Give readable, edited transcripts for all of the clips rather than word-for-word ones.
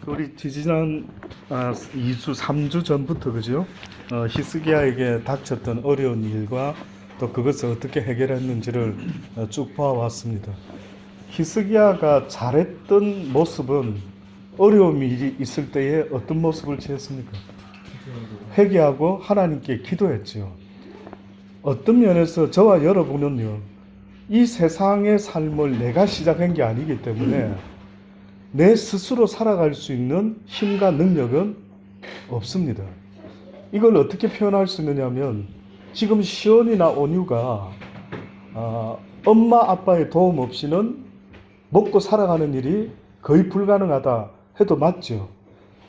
우리 지지난 2주, 3주 전부터 그죠? 히스기야에게 닥쳤던 어려운 일과 또 그것을 어떻게 해결했는지를 쭉 봐왔습니다. 히스기야가 잘했던 모습은 어려움이 있을 때에 어떤 모습을 취했습니까? 회개하고 하나님께 기도했지요. 어떤 면에서 저와 여러분은요, 이 세상의 삶을 내가 시작한 게 아니기 때문에 내 스스로 살아갈 수 있는 힘과 능력은 없습니다. 이걸 어떻게 표현할 수 있느냐면, 지금 시온이나 온유가 엄마 아빠의 도움 없이는 먹고 살아가는 일이 거의 불가능하다 해도 맞죠.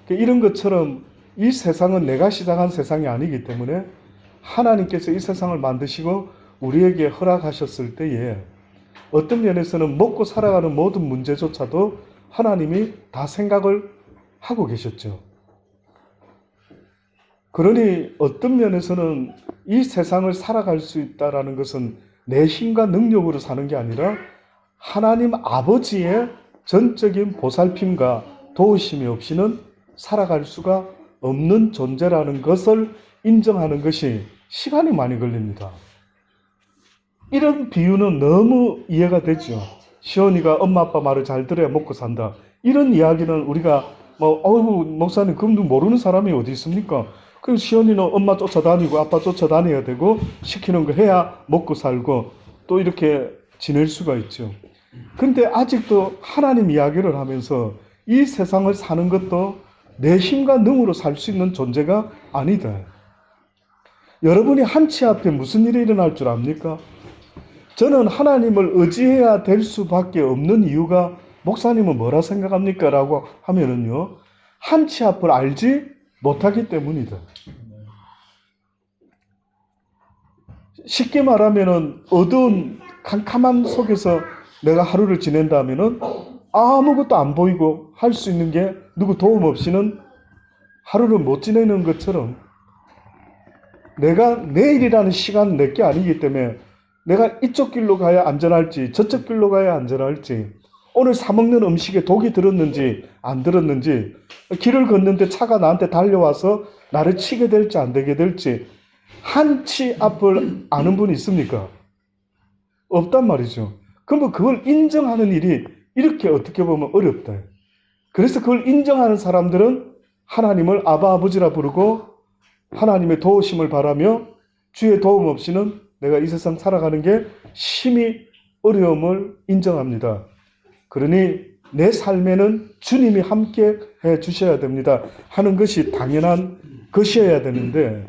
이런 것처럼 이 세상은 내가 시작한 세상이 아니기 때문에 하나님께서 이 세상을 만드시고 우리에게 허락하셨을 때에 어떤 면에서는 먹고 살아가는 모든 문제조차도 하나님이 다 생각을 하고 계셨죠. 그러니 어떤 면에서는 이 세상을 살아갈 수 있다는 것은 내 힘과 능력으로 사는 게 아니라 하나님 아버지의 전적인 보살핌과 도우심이 없이는 살아갈 수가 없는 존재라는 것을 인정하는 것이 시간이 많이 걸립니다. 이런 비유는 너무 이해가 되죠. 시온이가 엄마 아빠 말을 잘 들어야 먹고 산다. 이런 이야기는 우리가 목사님 그건 모르는 사람이 어디 있습니까? 그럼 시온이는 엄마 쫓아다니고 아빠 쫓아다녀야 되고 시키는 거 해야 먹고 살고 또 이렇게 지낼 수가 있죠. 근데 아직도 하나님 이야기를 하면서 이 세상을 사는 것도 내 힘과 능으로 살 수 있는 존재가 아니다. 여러분이 한치 앞에 무슨 일이 일어날 줄 압니까? 저는 하나님을 의지해야 될 수밖에 없는 이유가 목사님은 뭐라 생각합니까? 라고 하면은요, 한치 앞을 알지 못하기 때문이다. 쉽게 말하면은 어두운 캄캄한 속에서 내가 하루를 지낸다면은 아무것도 안 보이고 할 수 있는 게 누구 도움 없이는 하루를 못 지내는 것처럼 내가 내일이라는 시간은 내게 아니기 때문에 내가 이쪽 길로 가야 안전할지 저쪽 길로 가야 안전할지 오늘 사 먹는 음식에 독이 들었는지 안 들었는지 길을 걷는데 차가 나한테 달려와서 나를 치게 될지 안 되게 될지 한치 앞을 아는 분이 있습니까? 없단 말이죠. 그러면 그걸 인정하는 일이 이렇게 어떻게 보면 어렵다. 그래서 그걸 인정하는 사람들은 하나님을 아바 아버지라 부르고 하나님의 도우심을 바라며 주의 도움 없이는 내가 이 세상 살아가는 게 심히 어려움을 인정합니다. 그러니 내 삶에는 주님이 함께 해 주셔야 됩니다 하는 것이 당연한 것이어야 되는데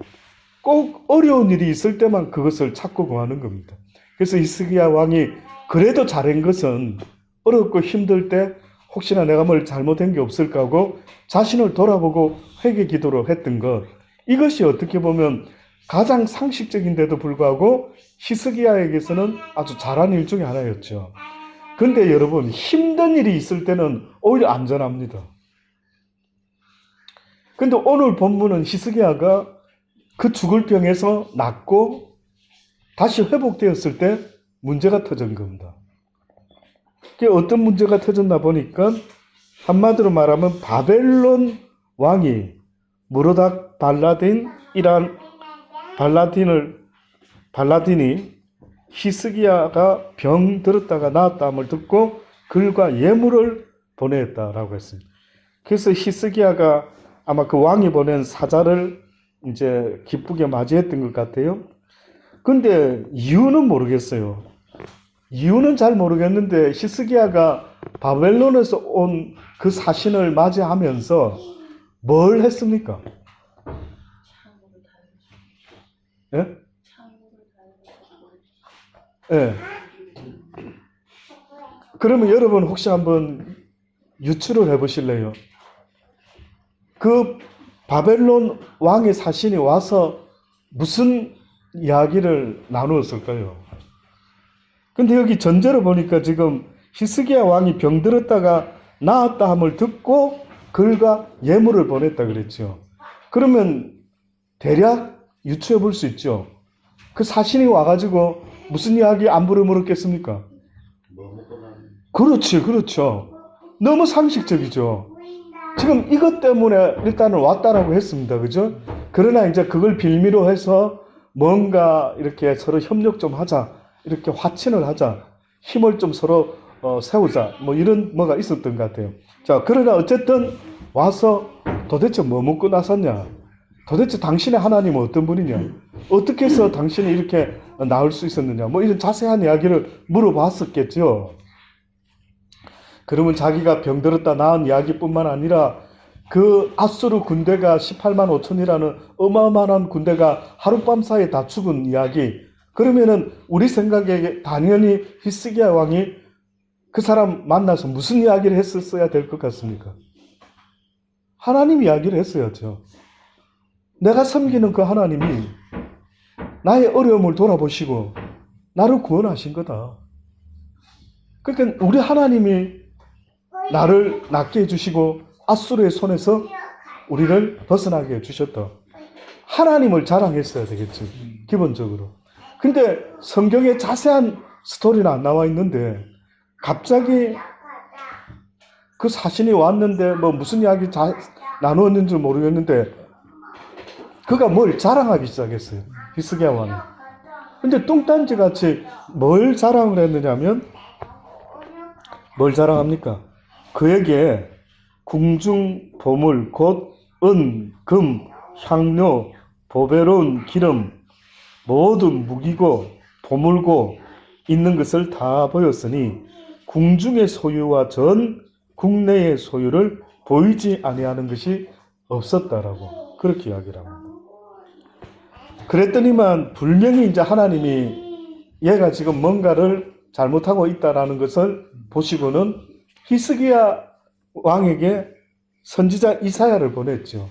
꼭 어려운 일이 있을 때만 그것을 찾고 구하는 겁니다. 그래서 히스기야 왕이 그래도 잘한 것은 어렵고 힘들 때 혹시나 내가 뭘 잘못한 게 없을까 하고 자신을 돌아보고 회개 기도를 했던 것, 이것이 어떻게 보면 가장 상식적인데도 불구하고 히스기야에게서는 아주 잘한 일 중에 하나였죠. 근데 여러분, 힘든 일이 있을 때는 오히려 안전합니다. 근데 오늘 본문은 히스기야가 그 죽을 병에서 낫고 다시 회복되었을 때 문제가 터진 겁니다. 그게 어떤 문제가 터졌나 보니까 한마디로 말하면 바벨론 왕이 무로닥 발라딘이란 발라딘이 히스기야가 병 들었다가 나았다함을 듣고 글과 예물을 보냈다라고 했습니다. 그래서 히스기야가 아마 그 왕이 보낸 사자를 이제 기쁘게 맞이했던 것 같아요. 근데 이유는 모르겠어요. 이유는 잘 모르겠는데 히스기야가 바벨론에서 온 그 사신을 맞이하면서 뭘 했습니까? 예? 예. 그러면 여러분 혹시 한번 유추를 해보실래요? 그 바벨론 왕의 사신이 와서 무슨 이야기를 나누었을까요? 근데 여기 전제로 보니까 지금 히스기야 왕이 병들었다가 나았다 함을 듣고 글과 예물을 보냈다 그랬죠. 그러면 대략 유추해 볼 수 있죠. 그 사신이 와가지고 무슨 이야기 안부를 물었겠습니까? 그렇죠. 너무 상식적이죠. 지금 이것 때문에 일단은 왔다라고 했습니다. 그죠? 그러나 이제 그걸 빌미로 해서 뭔가 이렇게 서로 협력 좀 하자. 이렇게 화친을 하자. 힘을 좀 서로 세우자. 뭐 이런 뭐가 있었던 것 같아요. 자, 그러나 어쨌든 와서 도대체 뭐 묻고 나섰냐? 도대체 당신의 하나님은 어떤 분이냐? 어떻게 해서 당신이 이렇게 나올 수 있었느냐? 뭐 이런 자세한 이야기를 물어봤었겠죠. 그러면 자기가 병들었다 나은 이야기뿐만 아니라 그 아수르 군대가 18만 5천이라는 어마어마한 군대가 하룻밤 사이에 다 죽은 이야기. 그러면은 우리 생각에 당연히 히스기야 왕이 그 사람 만나서 무슨 이야기를 했었어야 될 것 같습니까? 하나님 이야기를 했어야죠. 내가 섬기는 그 하나님이 나의 어려움을 돌아보시고 나를 구원하신 거다. 그러니까 우리 하나님이 나를 낫게 해주시고 아수르의 손에서 우리를 벗어나게 해주셨다. 하나님을 자랑했어야 되겠죠. 기본적으로. 근데 성경에 자세한 스토리는 안 나와 있는데 갑자기 그 사신이 왔는데 뭐 무슨 이야기 나누었는지 모르겠는데 그가 뭘 자랑하기 시작했어요. 히스기야 왕이. 근데 뚱딴지 같이 뭘 자랑을 했느냐면 뭘 자랑합니까? 그에게 궁중 보물 곧 은, 금, 향료, 보배로운 기름 모든 무기고 보물고 있는 것을 다 보였으니 궁중의 소유와 전 국내의 소유를 보이지 아니하는 것이 없었다라고 그렇게 이야기를 합니다. 그랬더니만 분명히 이제 하나님이 얘가 지금 뭔가를 잘못하고 있다라는 것을 보시고는 히스기야 왕에게 선지자 이사야를 보냈죠.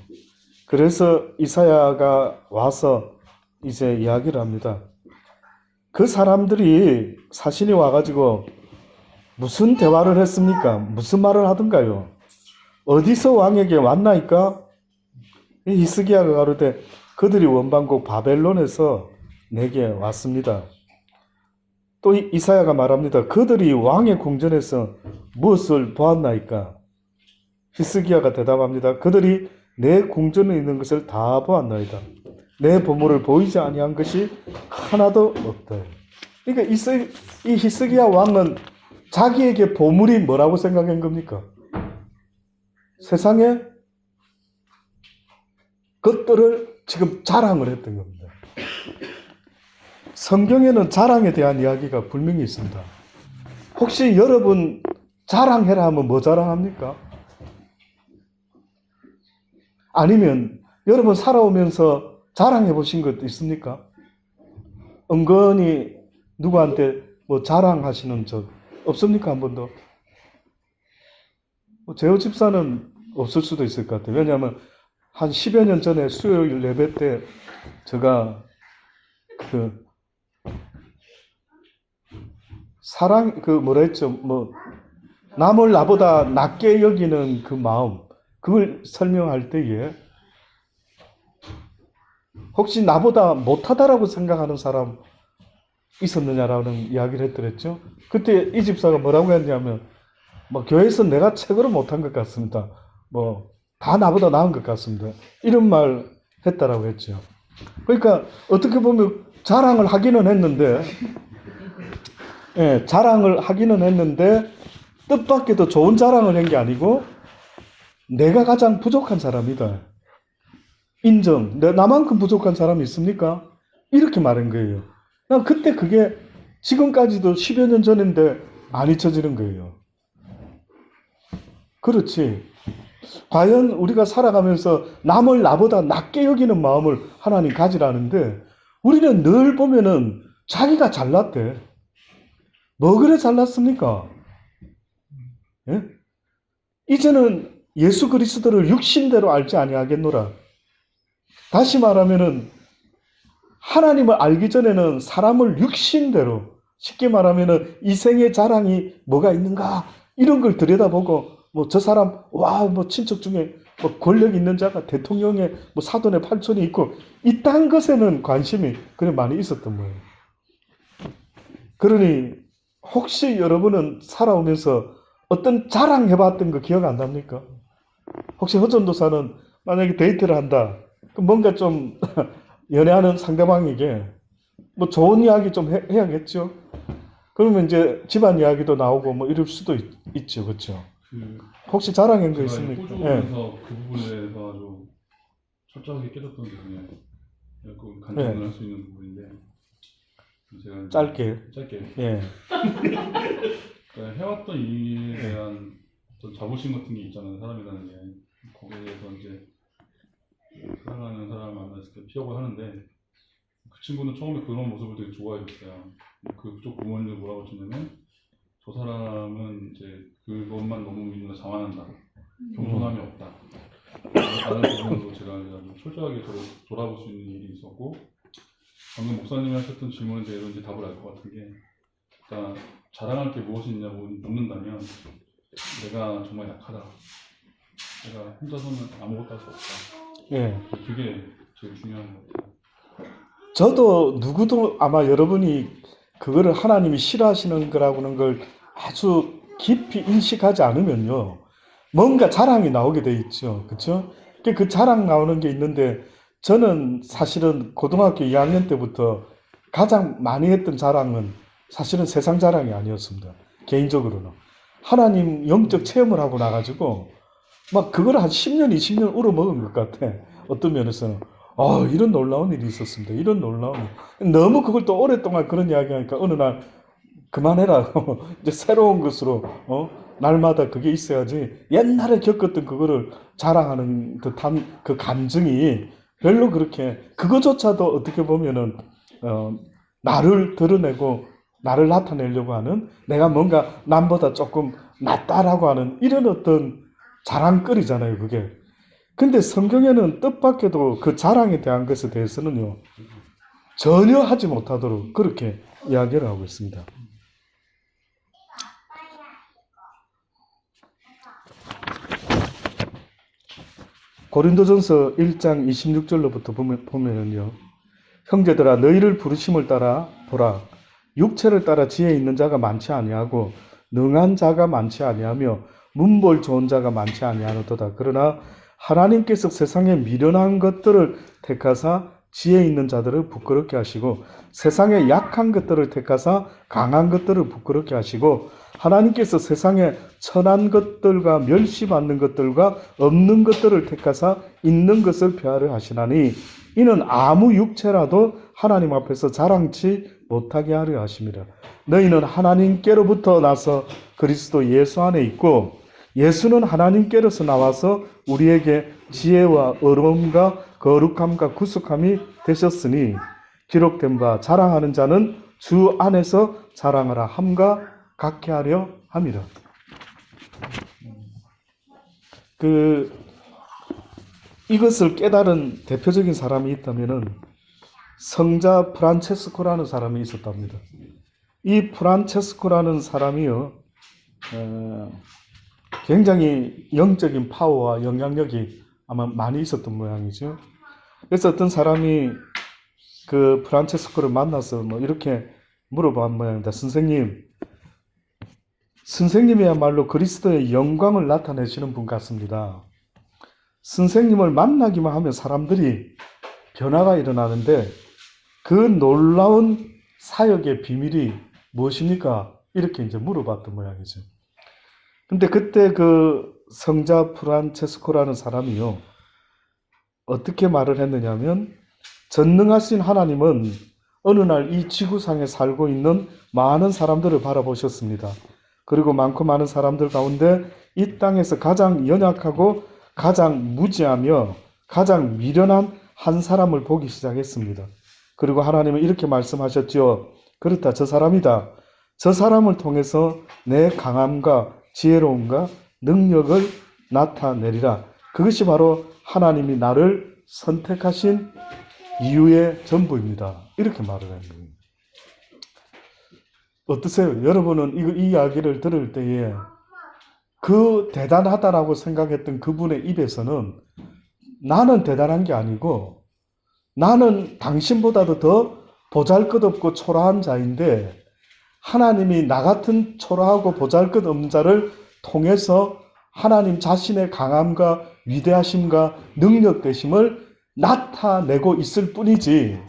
그래서 이사야가 와서 이제 이야기를 합니다. 그 사람들이 사신이 와가지고 무슨 대화를 했습니까? 무슨 말을 하던가요? 어디서 왕에게 왔나이까? 히스기야가 가로되 그들이 원방국 바벨론에서 내게 왔습니다. 또 이사야가 말합니다. 그들이 왕의 궁전에서 무엇을 보았나이까? 히스기야가 대답합니다. 그들이 내 궁전에 있는 것을 다 보았나이다. 내 보물을 보이지 아니한 것이 하나도 없다. 그러니까 이 히스기야 왕은 자기에게 보물이 뭐라고 생각한 겁니까? 세상에 것들을 지금 자랑을 했던 겁니다. 성경에는 자랑에 대한 이야기가 분명히 있습니다. 혹시 여러분 자랑해라 하면 뭐 자랑합니까? 아니면 여러분 살아오면서 자랑해 보신 것도 있습니까? 은근히 누구한테 뭐 자랑하시는 적 없습니까? 한 번도? 제호 집사는 없을 수도 있을 것 같아요. 왜냐하면 한 10여 년 전에 수요일 예배 때 제가 뭐라 했죠? 남을 나보다 낮게 여기는 그 마음, 그걸 설명할 때에 혹시 나보다 못하다라고 생각하는 사람 있었느냐라는 이야기를 했더랬죠. 그때 이 집사가 뭐라고 했냐면 교회에서 내가 최고로 못한 것 같습니다. 다 나보다 나은 것 같습니다. 이런 말 했다라고 했죠. 그러니까 어떻게 보면 자랑을 하기는 했는데 뜻밖에도 좋은 자랑을 한 게 아니고 내가 가장 부족한 사람이다. 인정. 나만큼 부족한 사람이 있습니까? 이렇게 말한 거예요. 난 그때 그게 지금까지도 10여 년 전인데 안 잊혀지는 거예요. 그렇지. 과연 우리가 살아가면서 남을 나보다 낮게 여기는 마음을 하나님 가지라는데 우리는 늘 보면은 자기가 잘났대. 뭐 그래 잘났습니까? 예? 이제는 예수 그리스도를 육신대로 알지 아니하겠노라. 다시 말하면은 하나님을 알기 전에는 사람을 육신대로, 쉽게 말하면은 이 생의 자랑이 뭐가 있는가 이런 걸 들여다보고 저 사람 친척 중에 권력 있는 자가 대통령의 사돈의 팔촌이 있고 이딴 것에는 관심이 그래 많이 있었던 거예요. 그러니 혹시 여러분은 살아오면서 어떤 자랑해봤던 거 기억 안 납니까? 혹시 허전도사는 만약에 데이트를 한다. 그럼 뭔가 좀 연애하는 상대방에게 뭐 좋은 이야기 좀 해야겠죠. 그러면 이제 집안 이야기도 나오고 뭐 이럴 수도 있죠. 그렇죠. 그 혹시 자랑한 거 제가 있습니까? 호주 예. 오면서 그 부분에 대해서 아주 철저하게 깨졌던 게 그냥 그 간증을 예. 할 수 있는 부분인데 제가 이제 짧게. 예. 그러니까 해왔던 일에 대한 어떤 자부심 같은 게 있잖아요. 사람이라는 게 거기에 대해서 이제 사랑하는 사람을 만났을 때 피업을 하는데 그 친구는 처음에 그런 모습을 되게 좋아했어요. 그쪽 부모님들 뭐라고 했냐면 저 사람은 이제 그것만 너무 믿는 자만한다. 겸손함이 없다. 다른 부분도 제가 아주 철저하게 돌아볼 수 있는 일이 있었고 방금 목사님이 하셨던 질문에 대해서 이제 답을 알 것 같은 게 그러니까 자랑할 게 무엇이 있냐고 묻는다면 내가 정말 약하다. 내가 혼자서는 아무것도 할 수 없다. 예. 그게 제일 중요한 것 같아요. 저도 누구도 아마 여러분이 그거를 하나님이 싫어하시는 거라고는 걸 아주 깊이 인식하지 않으면요. 뭔가 자랑이 나오게 돼 있죠. 그렇죠? 그 자랑 나오는 게 있는데 저는 사실은 고등학교 2학년 때부터 가장 많이 했던 자랑은 사실은 세상 자랑이 아니었습니다. 개인적으로는. 하나님 영적 체험을 하고 나가지고 막 그걸 한 10년, 20년 우러먹은 것 같아. 어떤 면에서는. 이런 놀라운 일이 있었습니다. 이런 놀라운 일. 너무 그걸 또 오랫동안 그런 이야기 하니까 어느 날 그만해라. 이제 새로운 것으로, 날마다 그게 있어야지. 옛날에 겪었던 그거를 자랑하는 듯한 그 감정이 별로 그렇게, 그거조차도 어떻게 보면은, 나를 드러내고, 나를 나타내려고 하는, 내가 뭔가 남보다 조금 낫다라고 하는 이런 어떤 자랑거리잖아요, 그게. 근데 성경에는 뜻밖에도 그 자랑에 대한 것에 대해서는요, 전혀 하지 못하도록 그렇게 이야기를 하고 있습니다. 고린도전서 1장 26절로부터 보면은요, 형제들아 너희를 부르심을 따라 보라. 육체를 따라 지혜 있는 자가 많지 아니하고 능한 자가 많지 아니하며 문벌 좋은 자가 많지 아니하노도다. 그러나 하나님께서 세상에 미련한 것들을 택하사 지혜 있는 자들을 부끄럽게 하시고 세상에 약한 것들을 택하사 강한 것들을 부끄럽게 하시고 하나님께서 세상에 천한 것들과 멸시받는 것들과 없는 것들을 택하사 있는 것을 폐하려 하시나니 이는 아무 육체라도 하나님 앞에서 자랑치 못하게 하려 하심이라. 너희는 하나님께로부터 나서 그리스도 예수 안에 있고 예수는 하나님께로서 나와서 우리에게 지혜와 의로움과 거룩함과 구속함이 되셨으니 기록된 바 자랑하는 자는 주 안에서 자랑하라 함과 같게 하려 함이라. 이것을 깨달은 대표적인 사람이 있다면은 성자 프란체스코라는 사람이 있었답니다. 이 프란체스코라는 사람이요, 굉장히 영적인 파워와 영향력이 아마 많이 있었던 모양이죠. 그래서 어떤 사람이 그 프란체스코를 만나서 뭐 이렇게 물어본 모양입니다. 선생님이야말로 그리스도의 영광을 나타내시는 분 같습니다. 선생님을 만나기만 하면 사람들이 변화가 일어나는데 그 놀라운 사역의 비밀이 무엇입니까? 이렇게 이제 물어봤던 모양이죠. 근데 그때 그 성자 프란체스코라는 사람이요, 어떻게 말을 했느냐면, 전능하신 하나님은 어느 날 이 지구상에 살고 있는 많은 사람들을 바라보셨습니다. 그리고 많고 많은 사람들 가운데 이 땅에서 가장 연약하고 가장 무지하며 가장 미련한 한 사람을 보기 시작했습니다. 그리고 하나님은 이렇게 말씀하셨죠. 그렇다, 저 사람이다. 저 사람을 통해서 내 강함과 지혜로움과 능력을 나타내리라. 그것이 바로 하나님이 나를 선택하신 이유의 전부입니다. 이렇게 말을 하는 거예요. 어떠세요? 여러분은 이 이야기를 들을 때에 그 대단하다라고 생각했던 그분의 입에서는 나는 대단한 게 아니고 나는 당신보다도 더 보잘것없고 초라한 자인데 하나님이 나 같은 초라하고 보잘것없는 자를 통해서 하나님 자신의 강함과 위대하심과 능력되심을 나타내고 있을 뿐이지,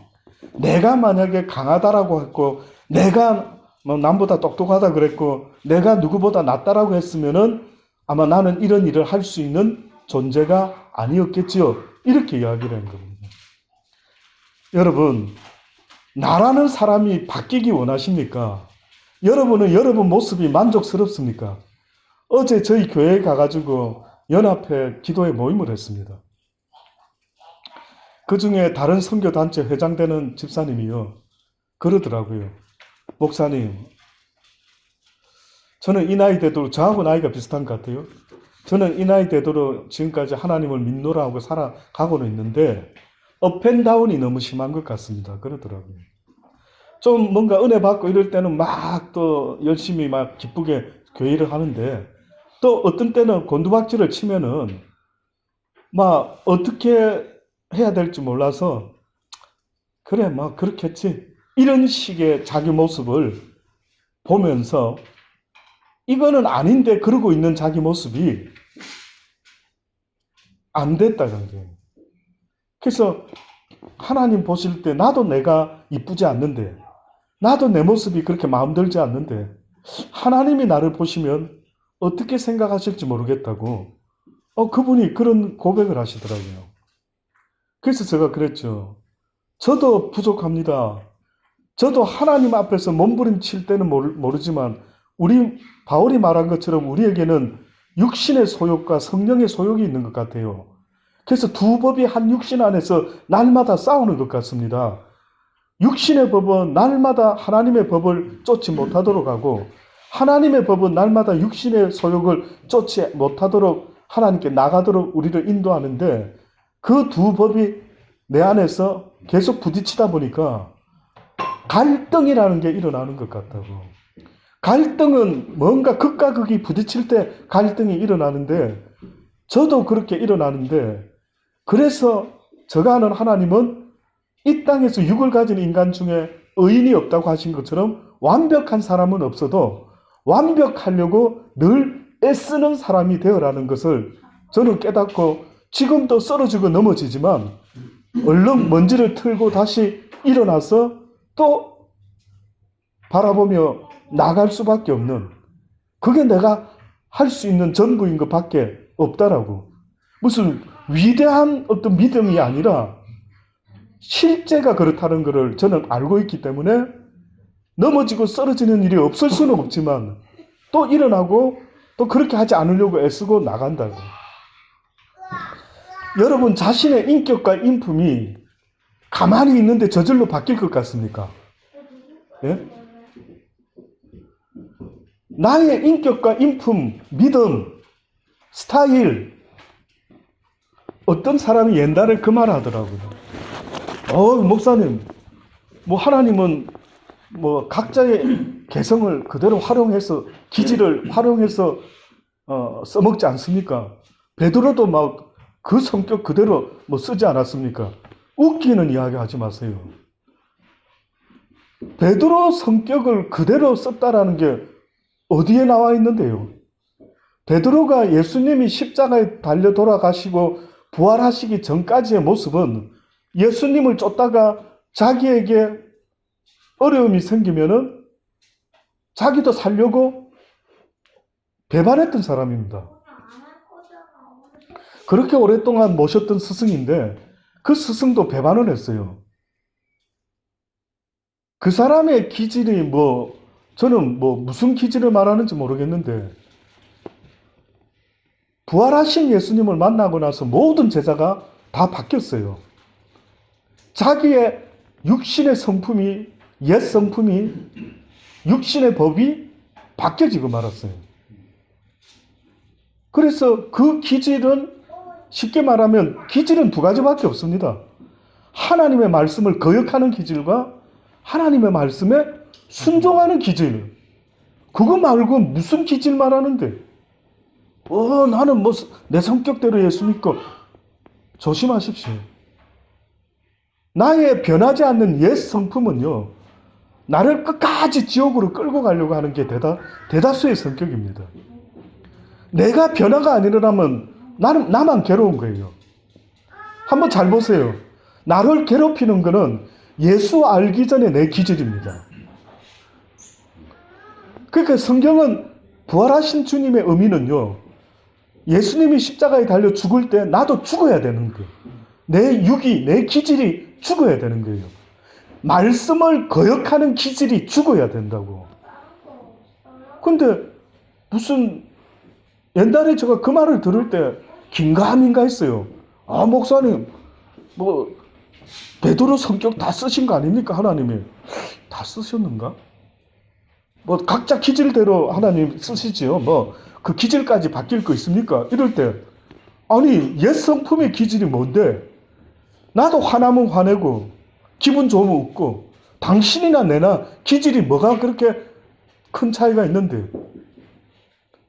내가 만약에 강하다라고 했고 내가 뭐 남보다 똑똑하다 그랬고 내가 누구보다 낫다라고 했으면은 아마 나는 이런 일을 할 수 있는 존재가 아니었겠지요. 이렇게 이야기를 하는 겁니다. 여러분, 나라는 사람이 바뀌기 원하십니까? 여러분은 여러분 모습이 만족스럽습니까? 어제 저희 교회에 가가지고 연합회 기도회 모임을 했습니다. 그 중에 다른 선교단체 회장되는 집사님이요, 그러더라고요. 목사님, 저는 이 나이 되도록, 저하고 나이가 비슷한 것 같아요. 저는 이 나이 되도록 지금까지 하나님을 믿노라 하고 살아가고는 있는데 업앤다운이 너무 심한 것 같습니다. 그러더라고요. 좀 뭔가 은혜 받고 이럴 때는 막 또 열심히 막 기쁘게 교회를 하는데, 또 어떤 때는 곤두박질을 치면은 막 어떻게 해야 될지 몰라서 그래 막 그렇겠지, 이런 식의 자기 모습을 보면서 이거는 아닌데 그러고 있는 자기 모습이 안 됐다는 거예요. 그래서 하나님 보실 때 나도 내가 이쁘지 않는데, 나도 내 모습이 그렇게 마음 들지 않는데 하나님이 나를 보시면 어떻게 생각하실지 모르겠다고 그분이 그런 고백을 하시더라고요. 그래서 제가 그랬죠. 저도 부족합니다. 저도 하나님 앞에서 몸부림칠 때는 모르지만 우리 바울이 말한 것처럼 우리에게는 육신의 소욕과 성령의 소욕이 있는 것 같아요. 그래서 두 법이 한 육신 안에서 날마다 싸우는 것 같습니다. 육신의 법은 날마다 하나님의 법을 쫓지 못하도록 하고, 하나님의 법은 날마다 육신의 소욕을 쫓지 못하도록 하나님께 나가도록 우리를 인도하는데, 그 두 법이 내 안에서 계속 부딪히다 보니까 갈등이라는 게 일어나는 것 같다고. 갈등은 뭔가 극과 극이 부딪힐 때 갈등이 일어나는데, 저도 그렇게 일어나는데, 그래서 제가 아는 하나님은 이 땅에서 육을 가진 인간 중에 의인이 없다고 하신 것처럼 완벽한 사람은 없어도 완벽하려고 늘 애쓰는 사람이 되어라는 것을 저는 깨닫고, 지금도 쓰러지고 넘어지지만 얼른 먼지를 틀고 다시 일어나서 또 바라보며 나갈 수밖에 없는, 그게 내가 할 수 있는 전부인 것밖에 없다라고. 무슨 위대한 어떤 믿음이 아니라 실제가 그렇다는 것을 저는 알고 있기 때문에 넘어지고 쓰러지는 일이 없을 수는 없지만 또 일어나고 또 그렇게 하지 않으려고 애쓰고 나간다고. 여러분 자신의 인격과 인품이 가만히 있는데 저절로 바뀔 것 같습니까? 예? 나의 인격과 인품, 믿음, 스타일, 어떤 사람이 옛날에 그 말 하더라고요. 목사님, 뭐 하나님은 뭐 각자의 개성을 그대로 활용해서, 기질을 활용해서 써먹지 않습니까? 베드로도 막 그 성격 그대로 뭐 쓰지 않았습니까? 웃기는 이야기 하지 마세요. 베드로 성격을 그대로 썼다라는 게 어디에 나와 있는데요? 베드로가 예수님이 십자가에 달려 돌아가시고 부활하시기 전까지의 모습은 예수님을 쫓다가 자기에게 어려움이 생기면은 자기도 살려고 배반했던 사람입니다. 그렇게 오랫동안 모셨던 스승인데 그 스승도 배반을 했어요. 그 사람의 기질이 저는 무슨 기질을 말하는지 모르겠는데, 부활하신 예수님을 만나고 나서 모든 제자가 다 바뀌었어요. 자기의 육신의 성품이, 옛 성품이, 육신의 법이 바뀌어지고 말았어요. 그래서 그 기질은, 쉽게 말하면 기질은 두 가지밖에 없습니다. 하나님의 말씀을 거역하는 기질과 하나님의 말씀에 순종하는 기질. 그거 말고 무슨 기질 말하는데? 나는 내 성격대로 예수 믿고. 조심하십시오. 나의 변하지 않는 옛 성품은요, 나를 끝까지 지옥으로 끌고 가려고 하는 게 대다수의 성격입니다. 내가 변화가 안 일어나면 나만 괴로운 거예요. 한번 잘 보세요. 나를 괴롭히는 거는 예수 알기 전에 내 기질입니다. 그러니까 성경은 부활하신 주님의 의미는요, 예수님이 십자가에 달려 죽을 때 나도 죽어야 되는 거예요. 내 육이, 내 기질이 죽어야 되는 거예요. 말씀을 거역하는 기질이 죽어야 된다고. 근데 무슨 옛날에 제가 그 말을 들을 때 긴가민가 했어요. 아, 목사님, 뭐 베드로 성격 다 쓰신 거 아닙니까? 하나님이. 다 쓰셨는가? 뭐 각자 기질대로 하나님 쓰시지요. 뭐 그 기질까지 바뀔 거 있습니까? 이럴 때 아니 옛 성품의 기질이 뭔데? 나도 화나면 화내고 기분 좋으면 웃고 당신이나 내나 기질이 뭐가 그렇게 큰 차이가 있는데,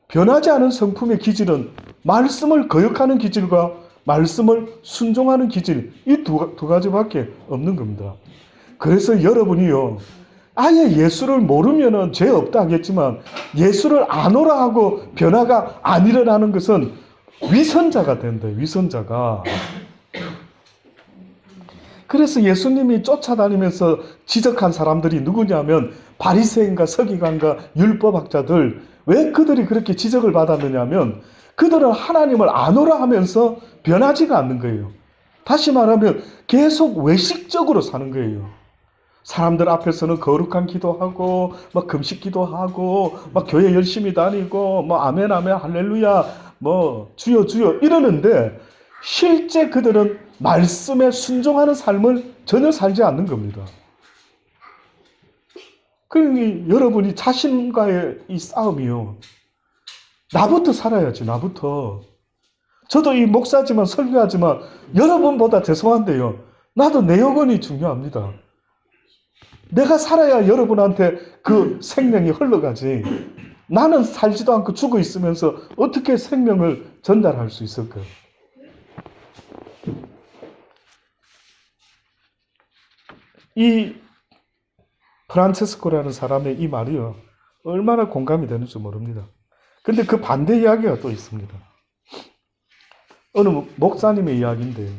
변하지 않은 성품의 기질은 말씀을 거역하는 기질과 말씀을 순종하는 기질, 이 두 가지밖에 없는 겁니다. 그래서 여러분이요, 아예 예수를 모르면은 죄 없다 하겠지만 예수를 아노라 하고 변화가 안 일어나는 것은 위선자가 된다. 위선자가. 그래서 예수님이 쫓아다니면서 지적한 사람들이 누구냐면 바리새인과 서기관과 율법학자들. 왜 그들이 그렇게 지적을 받았느냐면 그들은 하나님을 아노라 하면서 변하지가 않는 거예요. 다시 말하면 계속 외식적으로 사는 거예요. 사람들 앞에서는 거룩한 기도하고 막 금식 기도하고 막 교회 열심히 다니고 뭐 아멘 아멘 할렐루야 뭐 주여 주여 이러는데 실제 그들은 말씀에 순종하는 삶을 전혀 살지 않는 겁니다. 그러니 여러분이 자신과의 이 싸움이요, 나부터 살아야지. 나부터. 저도 이 목사지만 설교하지만 여러분보다 죄송한데요, 나도 내 영혼이 중요합니다. 내가 살아야 여러분한테 그 생명이 흘러가지. 나는 살지도 않고 죽어 있으면서 어떻게 생명을 전달할 수 있을까요? 이 프란체스코라는 사람의 이 말이요, 얼마나 공감이 되는지 모릅니다. 근데 그 반대 이야기가 또 있습니다. 어느 목사님의 이야기인데,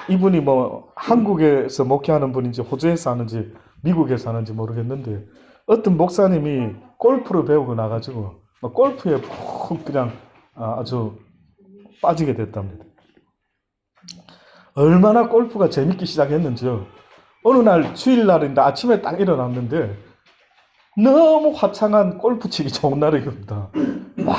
이분이 뭐 한국에서 목회하는 분인지 호주에 사는지 미국에 사는지 모르겠는데, 어떤 목사님이 골프를 배우고 나가지고 골프에 푹 그냥 아주 빠지게 됐답니다. 얼마나 골프가 재밌기 시작했는지요. 어느 날 주일날인데 아침에 딱 일어났는데 너무 화창한 골프 치기 좋은 날이겁니다. 와,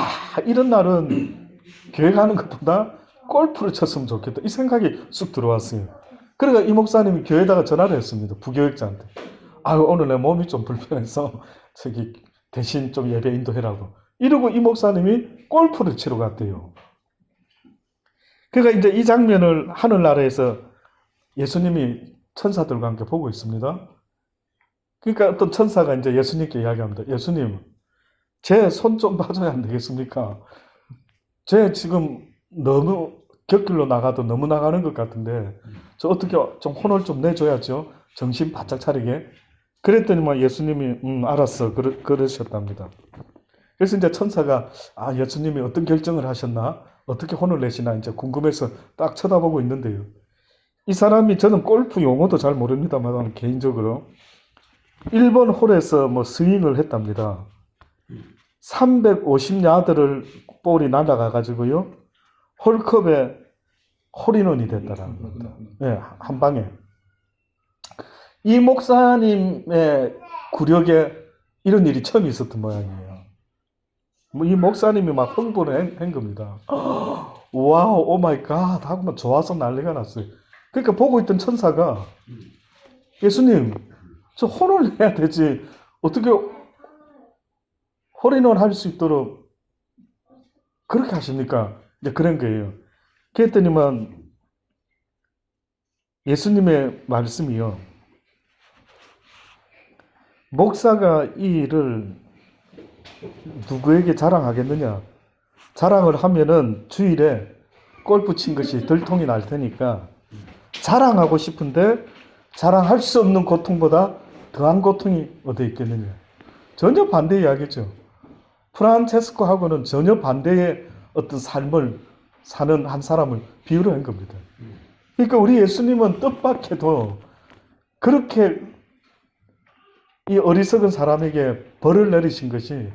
이런 날은 교회 가는 것보다 골프를 쳤으면 좋겠다, 이 생각이 쑥 들어왔어요. 그러니까 이 목사님이 교회에다가 전화를 했습니다. 부교육자한테. 아유, 오늘 내 몸이 좀 불편해서 저기 대신 좀 예배 인도해라고. 이러고 이 목사님이 골프를 치러 갔대요. 그러니까 이제 이 장면을 하늘나라에서 예수님이 천사들과 함께 보고 있습니다. 그러니까 어떤 천사가 이제 예수님께 이야기합니다. 예수님, 제 손 좀 봐줘야 안 되겠습니까? 제 지금 너무 곁길로 나가도 너무 나가는 것 같은데 저 어떻게 좀 혼을 좀 내줘야죠. 정신 바짝 차리게. 그랬더니만 예수님이 알았어 그러셨답니다. 그래서 이제 천사가 예수님이 어떤 결정을 하셨나, 어떻게 혼을 내시나 이제 궁금해서 딱 쳐다보고 있는데요. 이 사람이, 저는 골프 용어도 잘 모릅니다만 개인적으로 1번 홀에서 뭐 스윙을 했답니다. 350야드를 볼이 날아가가지고요, 홀컵에 홀인원이 됐다라는 겁니다. 네, 한 방에. 이 목사님의 구력에 이런 일이 처음 있었던 모양이에요. 이 목사님이 막 흥분을 한 겁니다. 와우, 오 마이 갓 하고 막 좋아서 난리가 났어요. 그러니까 보고 있던 천사가, 예수님, 저 혼을 내야 되지 어떻게 홀인원 할 수 있도록 그렇게 하십니까? 이제 그런 거예요. 그랬더니만 예수님의 말씀이요, 목사가 이 일을 누구에게 자랑하겠느냐? 자랑을 하면은 주일에 골프 친 것이 들통이 날 테니까 자랑하고 싶은데 자랑할 수 없는 고통보다 더한 고통이 어디 있겠느냐? 전혀 반대 이야기죠. 프란체스코하고는 전혀 반대의 어떤 삶을 사는 한 사람을 비유로 한 겁니다. 그러니까 우리 예수님은 뜻밖에도 그렇게 이 어리석은 사람에게 벌을 내리신 것이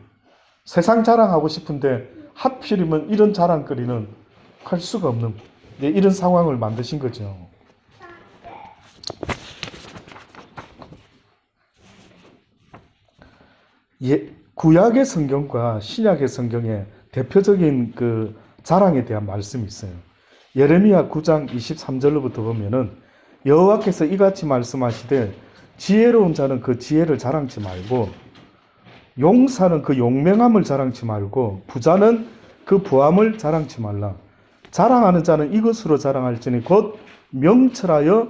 세상 자랑하고 싶은데 하필이면 이런 자랑거리는 할 수가 없는 이런 상황을 만드신 거죠. 구약의 성경과 신약의 성경에 대표적인 그 자랑에 대한 말씀이 있어요. 예레미야 9장 23절로부터 보면은 여호와께서 이같이 말씀하시되 지혜로운 자는 그 지혜를 자랑치 말고 용사는 그 용맹함을 자랑치 말고 부자는 그 부함을 자랑치 말라. 자랑하는 자는 이것으로 자랑할지니 곧 명철하여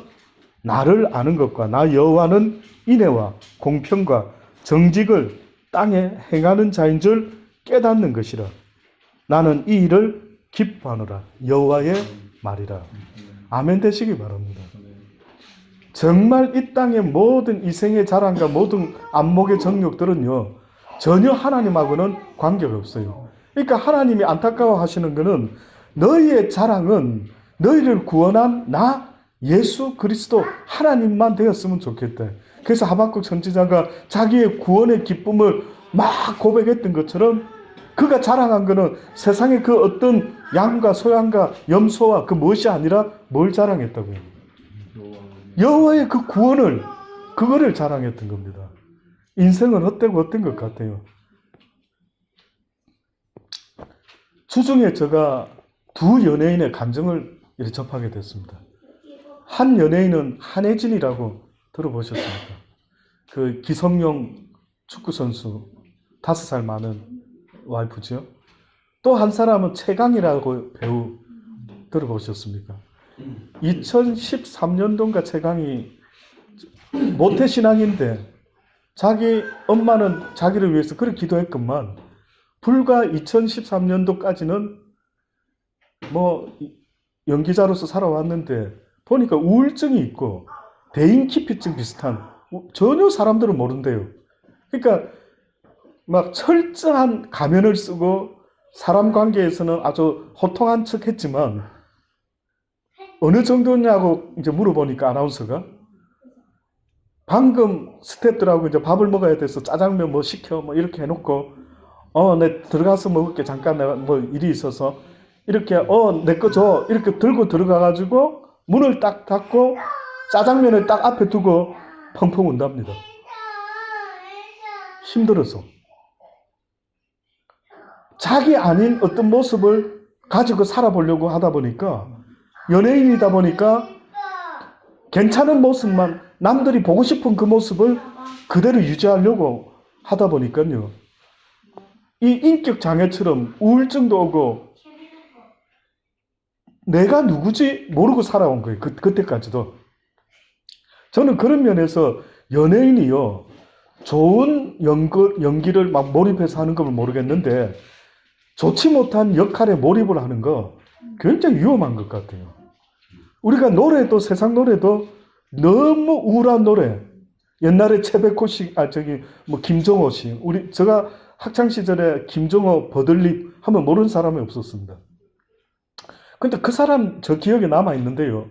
나를 아는 것과 나 여호와는 인애와 공평과 정직을 땅에 행하는 자인 줄 깨닫는 것이라. 나는 이 일을 기뻐하노라. 여호와의 말이라. 아멘 되시기 바랍니다. 정말 이 땅의 모든 이생의 자랑과 모든 안목의 정욕들은요, 전혀 하나님하고는 관계가 없어요. 그러니까 하나님이 안타까워 하시는 것은 너희의 자랑은 너희를 구원한 나 예수 그리스도 하나님만 되었으면 좋겠다. 그래서 하박국 선지자가 자기의 구원의 기쁨을 막 고백했던 것처럼 그가 자랑한 것은 세상의 그 어떤 양과 소양과 염소와 그 무엇이 아니라 뭘 자랑했다고요? 여호와의 그 구원을, 그거를 자랑했던 겁니다. 인생은 헛되고 헛된 것 같아요. 주중에 제가 두 연예인의 감정을 이렇게 접하게 됐습니다. 한 연예인은 한혜진이라고 들어보셨습니까? 그 기성용 축구선수 5살 많은 와이프죠. 또 한 사람은 최강이라고 배우 들어보셨습니까? 2013년도인가 최강이 모태신앙인데 자기 엄마는 자기를 위해서 그렇게 기도했건만 불과 2013년도까지는 뭐 연기자로서 살아왔는데 보니까 우울증이 있고 대인기피증 비슷한, 전혀 사람들은 모른대요. 그러니까 막 철저한 가면을 쓰고 사람 관계에서는 아주 호통한 척 했지만 어느 정도냐고 이제 물어보니까 아나운서가 방금 스태프들하고 이제 밥을 먹어야 돼서 짜장면 뭐 시켜 뭐 이렇게 해놓고 내 들어가서 먹을게, 잠깐 내가 뭐 일이 있어서 이렇게 내 거 줘 이렇게 들고 들어가가지고 문을 딱 닫고 짜장면을 딱 앞에 두고 펑펑 운답니다. 힘들어서. 자기 아닌 어떤 모습을 가지고 살아보려고 하다 보니까, 연예인이다 보니까 괜찮은 모습만, 남들이 보고 싶은 그 모습을 그대로 유지하려고 하다 보니까요, 이 인격 장애처럼 우울증도 오고 내가 누구지 모르고 살아온 거예요. 그때까지도. 저는 그런 면에서 연예인이요, 좋은 연기를 막 몰입해서 하는 걸 모르겠는데 좋지 못한 역할에 몰입을 하는 거 굉장히 위험한 것 같아요. 우리가 노래도, 세상 노래도 너무 우울한 노래, 옛날에 최백호 씨, 김종호 씨, 제가 학창 시절에 김종호 버들립 하면 모르는 사람이 없었습니다. 근데 그 사람 저 기억에 남아 있는데요,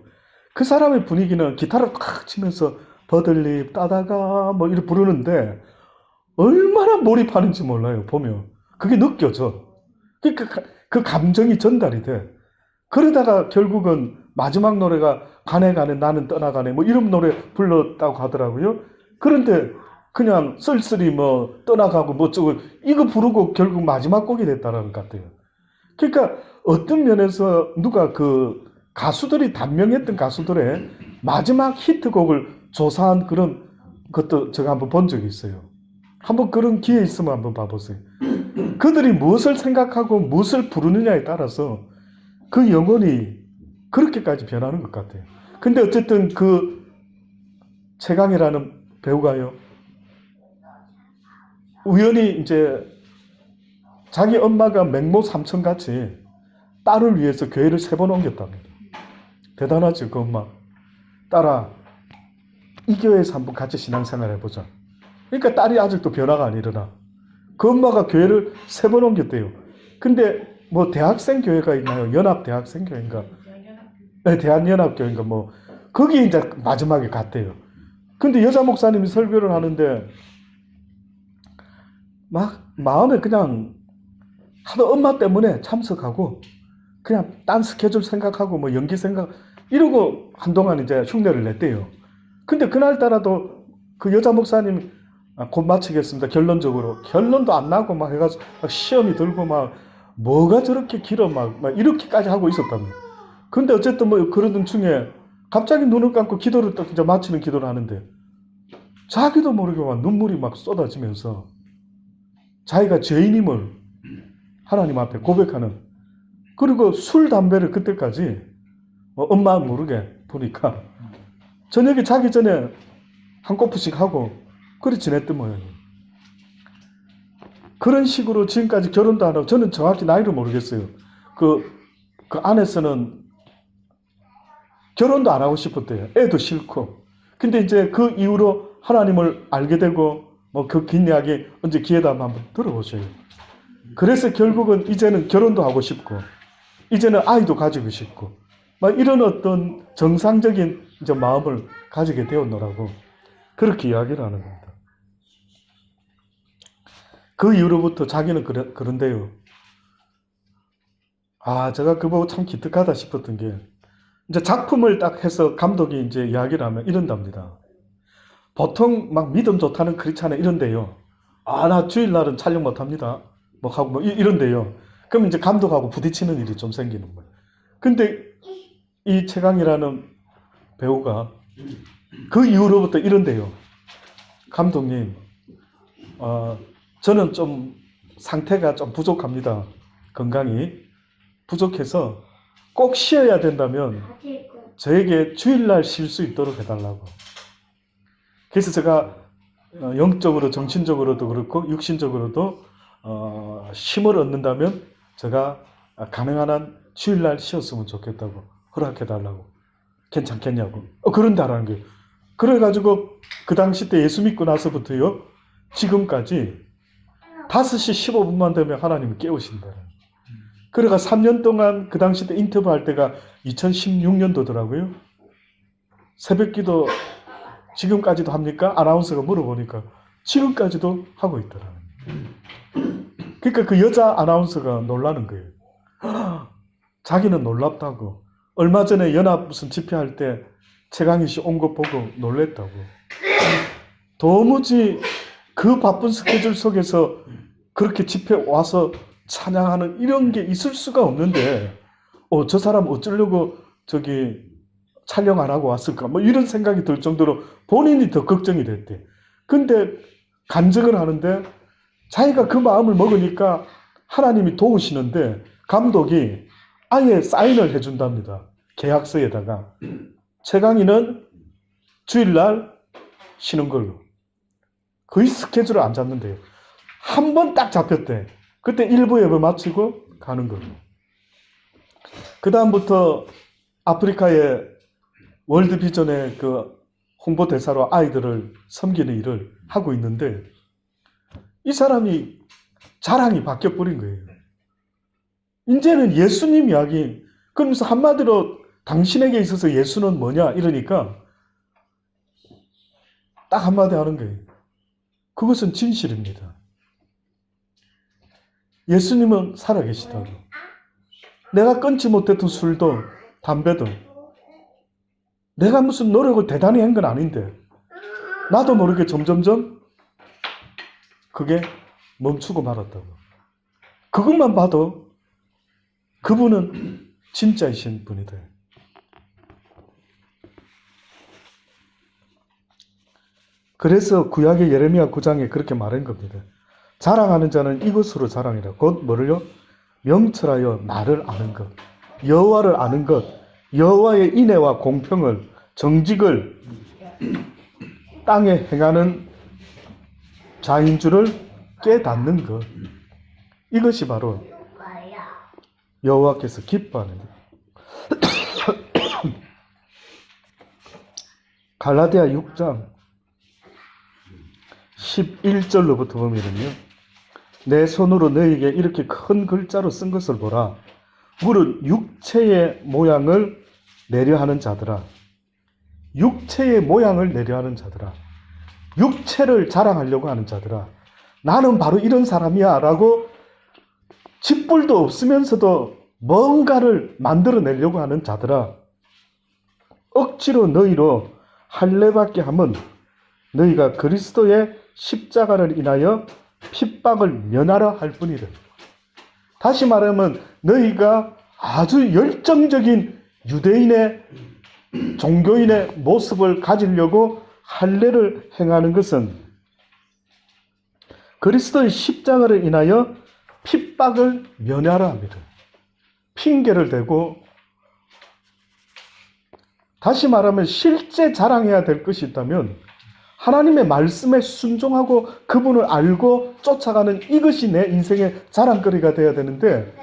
그 사람의 분위기는 기타를 탁 치면서 버들립 따다가 뭐 이렇게 부르는데 얼마나 몰입하는지 몰라요. 보면 그게 느껴져. 그러니까 그 감정이 전달이 돼. 그러다가 결국은 마지막 노래가 가네 가네 나는 떠나가네 뭐 이런 노래 불렀다고 하더라고요. 그런데 그냥 쓸쓸히 뭐 떠나가고 뭐 어쩌고 이거 부르고 결국 마지막 곡이 됐다는 것 같아요. 그러니까 어떤 면에서 누가 그 가수들이 단명했던 가수들의 마지막 히트곡을 조사한 그런 것도 제가 한번 본 적이 있어요. 한번 그런 기회 있으면 한번 봐보세요. 그들이 무엇을 생각하고 무엇을 부르느냐에 따라서 그 영혼이 그렇게까지 변하는 것 같아요. 근데 어쨌든 그 최강이라는 배우가요, 우연히 이제 자기 엄마가 맹모 삼촌같이 딸을 위해서 교회를 3번 옮겼답니다. 대단하죠, 그 엄마. 딸아, 이 교회에서 한번 같이 신앙생활 해보자. 그러니까 딸이 아직도 변화가 안 일어나. 그 엄마가 교회를 3번 옮겼대요. 근데 뭐 대학생 교회가 있나요? 연합 대학생 교회인가? 네, 대한연합교회인가 뭐 거기 이제 마지막에 갔대요. 근데 여자 목사님이 설교를 하는데 막 마음에 그냥 하도 엄마 때문에 참석하고 그냥 딴 스케줄 생각하고 뭐 연기 생각 이러고 한동안 이제 흉내를 냈대요. 근데 그날따라도 그 여자 목사님 곧 마치겠습니다. 결론도 안 나고 막 해가지고 막 시험이 들고 막 뭐가 저렇게 길어 막 이렇게까지 하고 있었다며. 근데 어쨌든 뭐 그러던 중에 갑자기 눈을 감고 기도를 딱 이제 마치는 기도를 하는데 자기도 모르게 막 눈물이 막 쏟아지면서 자기가 죄인임을 하나님 앞에 고백하는, 그리고 술 담배를 그때까지 엄마 모르게 보니까 저녁에 자기 전에 한 코프씩 하고 그리 지냈던 모양이에요. 그런 식으로 지금까지 결혼도 안 하고, 저는 정확히 나이를 모르겠어요. 그 안에서는 결혼도 안 하고 싶었대요. 애도 싫고. 근데 이제 그 이후로 하나님을 알게 되고 뭐 그 긴 이야기 언제 기회다 한번 들어보셔요. 그래서 결국은 이제는 결혼도 하고 싶고 이제는 아이도 가지고 싶고 막 이런 어떤 정상적인 이제 마음을 가지게 되었노라고 그렇게 이야기를 하는 겁니다. 그 이후로부터 자기는 그런데요. 아, 제가 그거 보고 참 기특하다 싶었던 게, 이제 작품을 딱 해서 감독이 이제 이야기를 하면 이런답니다. 보통 막 믿음 좋다는 크리스찬에 이런데요. 아, 나 주일날은 촬영 못합니다. 뭐 하고 뭐 이런데요. 그럼 이제 감독하고 부딪히는 일이 좀 생기는 거예요. 근데 이 최강이라는 배우가 그 이후로부터 이런데요. 감독님, 저는 좀 상태가 좀 부족합니다. 건강이 부족해서 꼭 쉬어야 된다면 저에게 주일날 쉴 수 있도록 해달라고. 그래서 제가 영적으로 정신적으로도 그렇고 육신적으로도 힘을 얻는다면 제가 가능한 한 주일날 쉬었으면 좋겠다고 허락해달라고. 괜찮겠냐고. 그런다라는 거예요. 그래가지고 그 당시 때 예수 믿고 나서부터요 지금까지 5시 15분만 되면 하나님이 깨우신다. 그래가 3년 동안 그 당시 때 인터뷰할 때가 2016년도더라고요. 새벽기도 지금까지도 합니까? 아나운서가 물어보니까 지금까지도 하고 있더라고요. 그러니까 그 여자 아나운서가 놀라는 거예요. 자기는 놀랍다고. 얼마 전에 연합 무슨 집회할 때 최강희 씨 온 거 보고 놀랬다고. 도무지 그 바쁜 스케줄 속에서 그렇게 집회 와서 찬양하는 이런 게 있을 수가 없는데 저 사람 어쩌려고 저기 촬영 안 하고 왔을까? 뭐 이런 생각이 들 정도로 본인이 더 걱정이 됐대. 근데 간증을 하는데 자기가 그 마음을 먹으니까 하나님이 도우시는데 감독이 아예 사인을 해준답니다. 계약서에다가 최강희는 주일날 쉬는 걸로. 거의 스케줄을 안 잡는데요. 한 번 딱 잡혔대. 그때 일부 예배 마치고 가는 걸로. 그 다음부터 아프리카의 월드비전의 그 홍보대사로 아이들을 섬기는 일을 하고 있는데 이 사람이 자랑이 바뀌어버린 거예요. 이제는 예수님 이야기, 그러면서 한마디로 당신에게 있어서 예수는 뭐냐 이러니까 딱 한마디 하는 거예요. 그것은 진실입니다. 예수님은 살아계시다고. 내가 끊지 못했던 술도 담배도 내가 무슨 노력을 대단히 한 건 아닌데 나도 모르게 점점점 그게 멈추고 말았다고. 그것만 봐도 그분은 진짜이신 분이다. 그래서 구약의 예레미야 9장에 그렇게 말한 겁니다. 자랑하는 자는 이것으로 자랑이라. 곧 뭐를요? 명철하여 나를 아는 것, 여호와를 아는 것, 여호와의 인애와 공평을, 정직을 땅에 행하는 자인 줄을 깨닫는 것. 이것이 바로 여호와께서 기뻐하는 것. 갈라디아 6장 11절로부터 보면요. 내 손으로 너에게 이렇게 큰 글자로 쓴 것을 보라. 무릇 육체의 모양을 내려하는 자들아. 육체의 모양을 내려하는 자들아. 육체를 자랑하려고 하는 자들아. 나는 바로 이런 사람이야 라고 짓불도 없으면서도 뭔가를 만들어내려고 하는 자들아. 억지로 너희로 할례받게 하면 너희가 그리스도의 십자가를 인하여 핍박을 면하라 할 뿐이라. 다시 말하면 너희가 아주 열정적인 유대인의 종교인의 모습을 가지려고 할례를 행하는 것은 그리스도의 십자가를 인하여 핍박을 면하라 합니다. 핑계를 대고, 다시 말하면 실제 자랑해야 될 것이 있다면 하나님의 말씀에 순종하고 그분을 알고 쫓아가는 이것이 내 인생의 자랑거리가 되어야 되는데,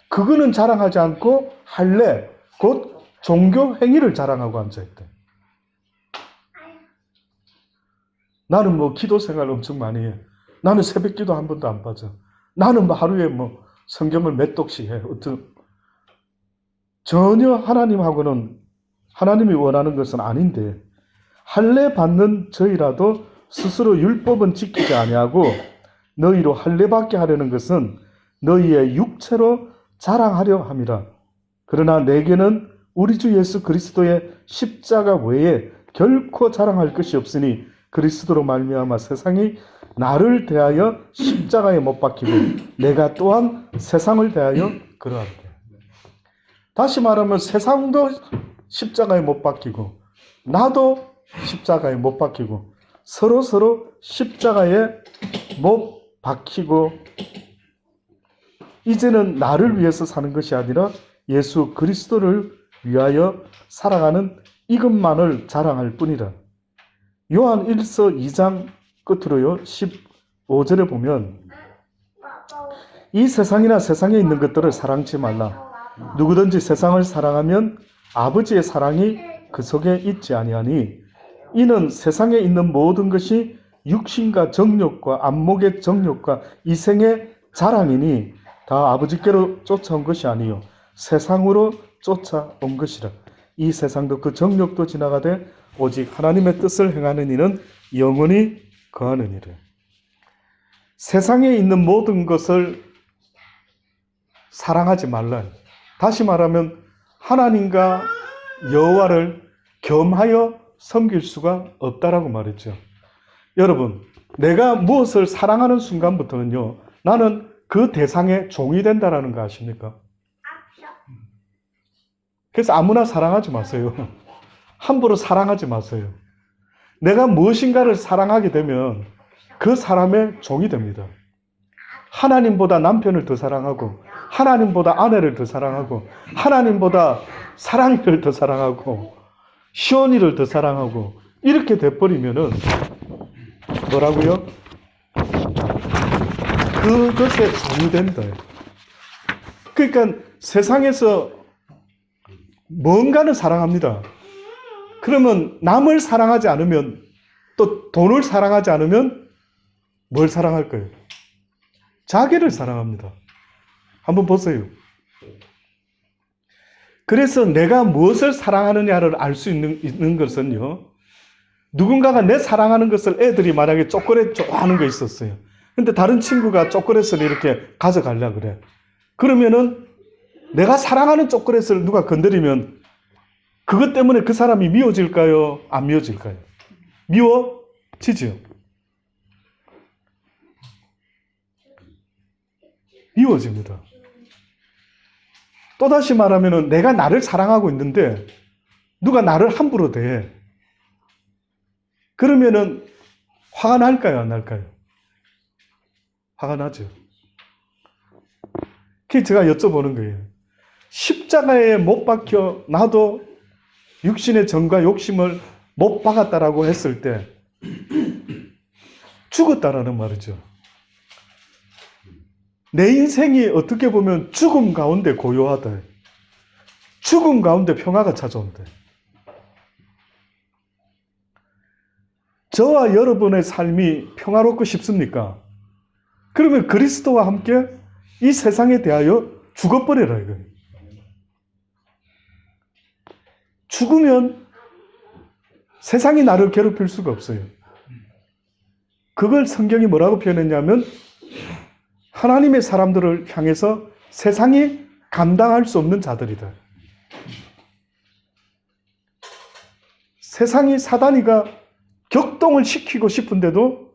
그거는 자랑하지 않고 할례, 곧 종교 행위를 자랑하고 앉아있다. 나는 뭐 기도 생활 엄청 많이 해. 나는 새벽 기도 한 번도 안 빠져. 나는 뭐 하루에 뭐 성경을 몇 독씩 해. 전혀 하나님하고는, 하나님이 원하는 것은 아닌데, 할례 받는 저희라도 스스로 율법은 지키지 아니하고 너희로 할례받게 하려는 것은 너희의 육체로 자랑하려 함이라. 그러나 내게는 우리 주 예수 그리스도의 십자가 외에 결코 자랑할 것이 없으니 그리스도로 말미암아 세상이 나를 대하여 십자가에 못 박히고 내가 또한 세상을 대하여 그러하리라. 다시 말하면 세상도 십자가에 못 박히고 나도 십자가에 못 박히고 서로 십자가에 못 박히고, 이제는 나를 위해서 사는 것이 아니라 예수 그리스도를 위하여 살아가는 이것만을 자랑할 뿐이라. 요한 1서 2장 끝으로요 15절에 보면 이 세상이나 세상에 있는 것들을 사랑치 말라. 누구든지 세상을 사랑하면 아버지의 사랑이 그 속에 있지 아니하니 이는 세상에 있는 모든 것이 육신과 정욕과 안목의 정욕과 이생의 자랑이니 다 아버지께로 쫓아온 것이 아니요 세상으로 쫓아온 것이라. 이 세상도 그 정욕도 지나가되 오직 하나님의 뜻을 행하는 이는 영원히 거하느니라. 세상에 있는 모든 것을 사랑하지 말라. 다시 말하면 하나님과 여호와를 겸하여 섬길 수가 없다라고 말했죠. 여러분, 내가 무엇을 사랑하는 순간부터는요, 나는 그 대상의 종이 된다라는 거 아십니까? 그래서 아무나 사랑하지 마세요. 함부로 사랑하지 마세요. 내가 무엇인가를 사랑하게 되면 그 사람의 종이 됩니다. 하나님보다 남편을 더 사랑하고, 하나님보다 아내를 더 사랑하고, 하나님보다 사랑이를 더 사랑하고, 시온이를 더 사랑하고, 이렇게 돼버리면은 뭐라고요? 그것에 종이 된다. 그러니까 세상에서 뭔가는 사랑합니다. 그러면 남을 사랑하지 않으면, 또 돈을 사랑하지 않으면 뭘 사랑할 거예요? 자기를 사랑합니다. 한번 보세요. 그래서 내가 무엇을 사랑하느냐를 알 수 있는 것은요, 누군가가 내 사랑하는 것을, 애들이 만약에 초콜릿 좋아하는 거 있었어요. 근데 다른 친구가 초콜릿을 이렇게 가져가려고 그래. 그러면은 내가 사랑하는 초콜릿을 누가 건드리면 그것 때문에 그 사람이 미워질까요? 안 미워질까요? 미워지죠. 미워집니다. 또다시 말하면 내가 나를 사랑하고 있는데 누가 나를 함부로 대해. 그러면은 화가 날까요? 안 날까요? 화가 나죠. 그래서 제가 여쭤보는 거예요. 십자가에 못 박혀 나도 육신의 정과 욕심을 못 박았다라고 했을 때 죽었다라는 말이죠. 내 인생이 어떻게 보면 죽음 가운데 고요하다. 죽음 가운데 평화가 찾아온다. 저와 여러분의 삶이 평화롭고 싶습니까? 그러면 그리스도와 함께 이 세상에 대하여 죽어버려라 이거예요. 죽으면 세상이 나를 괴롭힐 수가 없어요. 그걸 성경이 뭐라고 표현했냐면 하나님의 사람들을 향해서 세상이 감당할 수 없는 자들이다. 세상이 사단이가 격동을 시키고 싶은데도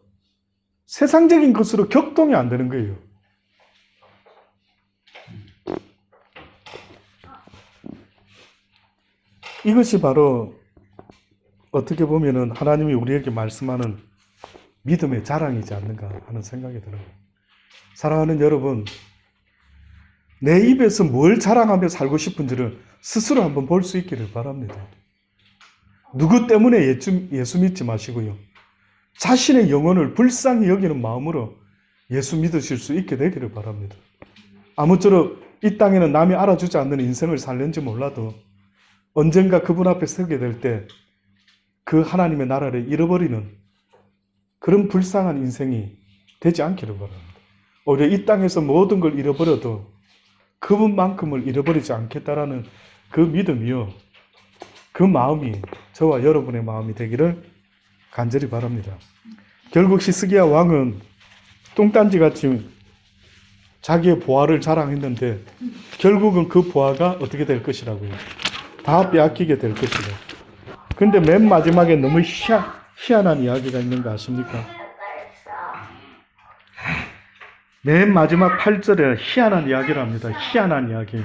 세상적인 것으로 격동이 안 되는 거예요. 이것이 바로 어떻게 보면은 하나님이 우리에게 말씀하는 믿음의 자랑이지 않는가 하는 생각이 들어요. 사랑하는 여러분, 내 입에서 뭘 자랑하며 살고 싶은지를 스스로 한번 볼 수 있기를 바랍니다. 누구 때문에 예수 믿지 마시고요. 자신의 영혼을 불쌍히 여기는 마음으로 예수 믿으실 수 있게 되기를 바랍니다. 아무쪼록 이 땅에는 남이 알아주지 않는 인생을 살는지 몰라도 언젠가 그분 앞에 서게 될 때 그 하나님의 나라를 잃어버리는 그런 불쌍한 인생이 되지 않기를 바랍니다. 오히려 이 땅에서 모든 걸 잃어버려도 그분만큼을 잃어버리지 않겠다라는 그 믿음이요. 그 마음이 저와 여러분의 마음이 되기를 간절히 바랍니다. 결국 히스기야 왕은 똥단지같이 자기의 보화를 자랑했는데 결국은 그 보화가 어떻게 될 것이라고요. 다 빼앗기게 될 것이다. 근데 맨 마지막에 너무 희한한 이야기가 있는 거 아십니까? 맨 마지막 8절에 희한한 이야기를 합니다. 희한한 이야기.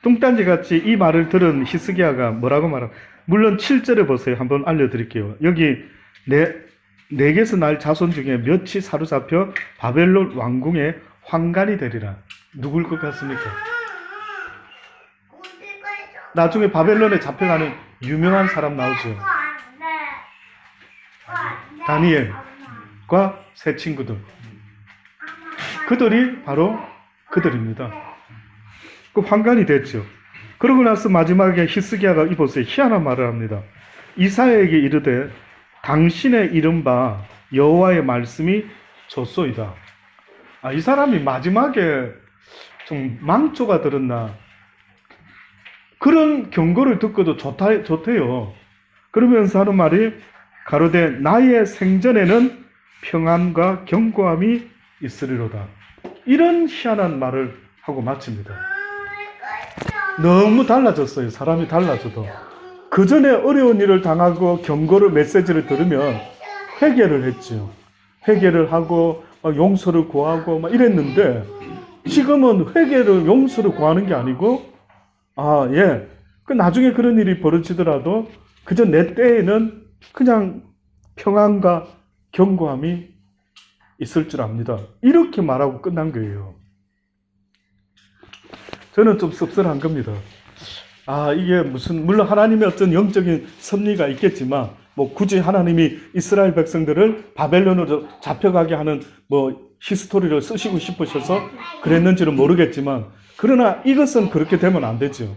뚱딴지같이 이 말을 들은 히스기야가 뭐라고 말합니까? 물론 7절에 보세요. 한번 알려드릴게요. 여기 내게서 날 자손 중에 몇이 사로잡혀 바벨론 왕궁의 환관이 되리라. 누굴 것 같습니까? 나중에 바벨론에 잡혀가는 유명한 사람 나오죠. 다니엘과 세 친구들. 그들이 바로 그들입니다. 그 환관이 됐죠. 그러고 나서 마지막에 히스기야가 이보세요. 희한한 말을 합니다. 이사야에게 이르되 당신의 이른바 여호와의 말씀이 좋소이다. 이 사람이 마지막에 좀 망조가 들었나 그런 경고를 듣고도 좋대요. 그러면서 하는 말이 가로되 나의 생전에는 평안과 견고함이 있으리로다. 이런 희한한 말을 하고 마칩니다. 너무 달라졌어요. 사람이 달라져도. 그 전에 어려운 일을 당하고 경고를 메시지를 들으면 회개를 했죠. 회개를 하고 용서를 구하고 막 이랬는데 지금은 회개를 용서를 구하는 게 아니고 그 나중에 그런 일이 벌어지더라도 그저 내 때에는 그냥 평안과 견고함이 있을 줄 압니다. 이렇게 말하고 끝난 거예요. 저는 좀 씁쓸한 겁니다. 이게 물론 하나님의 어떤 영적인 섭리가 있겠지만, 굳이 하나님이 이스라엘 백성들을 바벨론으로 잡혀가게 하는 히스토리를 쓰시고 싶으셔서 그랬는지는 모르겠지만, 그러나 이것은 그렇게 되면 안 되죠.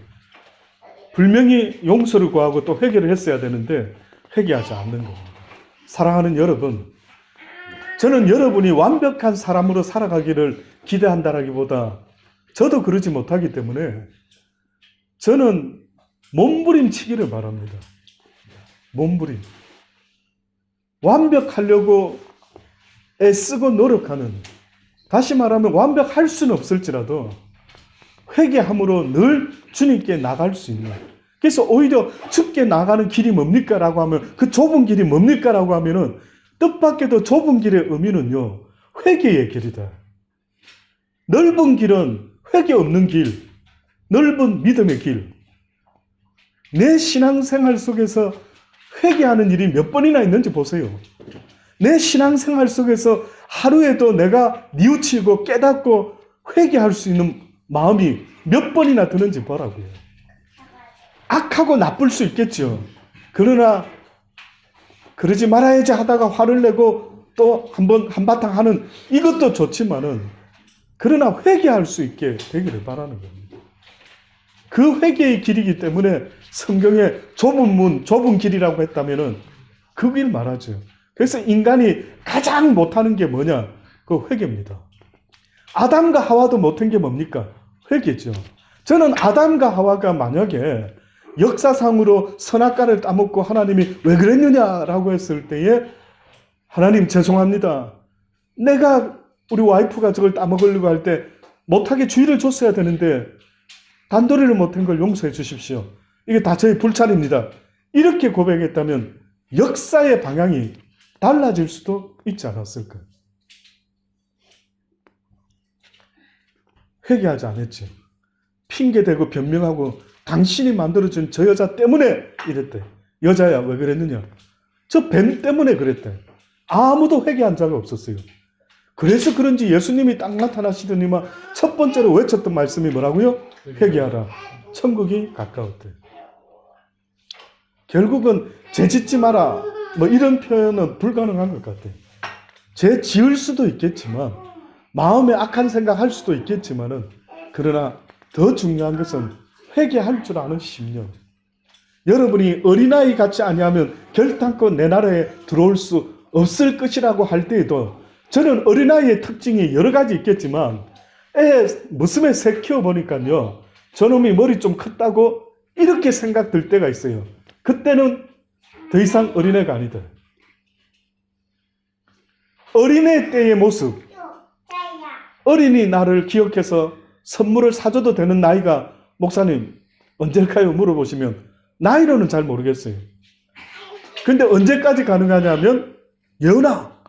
분명히 용서를 구하고 또 회개를 했어야 되는데, 회개하지 않는 겁니다. 사랑하는 여러분, 저는 여러분이 완벽한 사람으로 살아가기를 기대한다라기보다 저도 그러지 못하기 때문에 저는 몸부림치기를 바랍니다. 몸부림. 완벽하려고 애쓰고 노력하는, 다시 말하면 완벽할 수는 없을지라도 회개함으로 늘 주님께 나갈 수 있는, 그래서 오히려 죽게 나가는 길이 뭡니까? 라고 하면, 그 좁은 길이 뭡니까? 라고 하면은 뜻밖에도 좁은 길의 의미는요, 회개의 길이다. 넓은 길은 회개 없는 길, 넓은 믿음의 길. 내 신앙생활 속에서 회개하는 일이 몇 번이나 있는지 보세요. 내 신앙생활 속에서 하루에도 내가 뉘우치고 깨닫고 회개할 수 있는 마음이 몇 번이나 드는지 보라고요. 악하고 나쁠 수 있겠죠. 그러나 그러지 말아야지 하다가 화를 내고 또 한바탕 하는 이것도 좋지만은, 그러나 회개할 수 있게 되기를 바라는 겁니다. 그 회개의 길이기 때문에 성경에 좁은 문, 좁은 길이라고 했다면은 그 길 말하죠. 그래서 인간이 가장 못하는 게 뭐냐? 그 회개입니다. 아담과 하와도 못한 게 뭡니까? 회개죠. 저는 아담과 하와가 만약에 역사상으로 선악과를 따먹고 하나님이 왜 그랬느냐라고 했을 때에 하나님 죄송합니다. 내가 우리 와이프가 저걸 따먹으려고 할 때 못하게 주의를 줬어야 되는데 단도리를 못한 걸 용서해 주십시오. 이게 다 저의 불찰입니다. 이렇게 고백했다면 역사의 방향이 달라질 수도 있지 않았을까요? 회개하지 않았지. 핑계대고 변명하고 당신이 만들어준 저 여자 때문에 이랬대. 여자야 왜 그랬느냐? 저 뱀 때문에 그랬대. 아무도 회개한 자가 없었어요. 그래서 그런지 예수님이 딱 나타나시더니만 첫 번째로 외쳤던 말씀이 뭐라고요? 회개하라. 천국이 가까웠대. 결국은 죄 짓지 마라. 뭐 이런 표현은 불가능한 것 같아요. 죄 지을 수도 있겠지만 마음에 악한 생각 할 수도 있겠지만은 그러나 더 중요한 것은 회개할 줄 아는 심령. 여러분이 어린아이 같이 아니하면 결단코 내 나라에 들어올 수 없을 것이라고 할 때에도 저는 어린아이의 특징이 여러 가지 있겠지만 모습에 새 키워보니까요. 저놈이 머리 좀 컸다고 이렇게 생각 들 때가 있어요. 그때는 더 이상 어린애가 아니다. 어린애 때의 모습, 어린이 나를 기억해서 선물을 사줘도 되는 나이가 목사님 언제일까요? 물어보시면 나이로는 잘 모르겠어요. 근데 언제까지 가능하냐면 예은아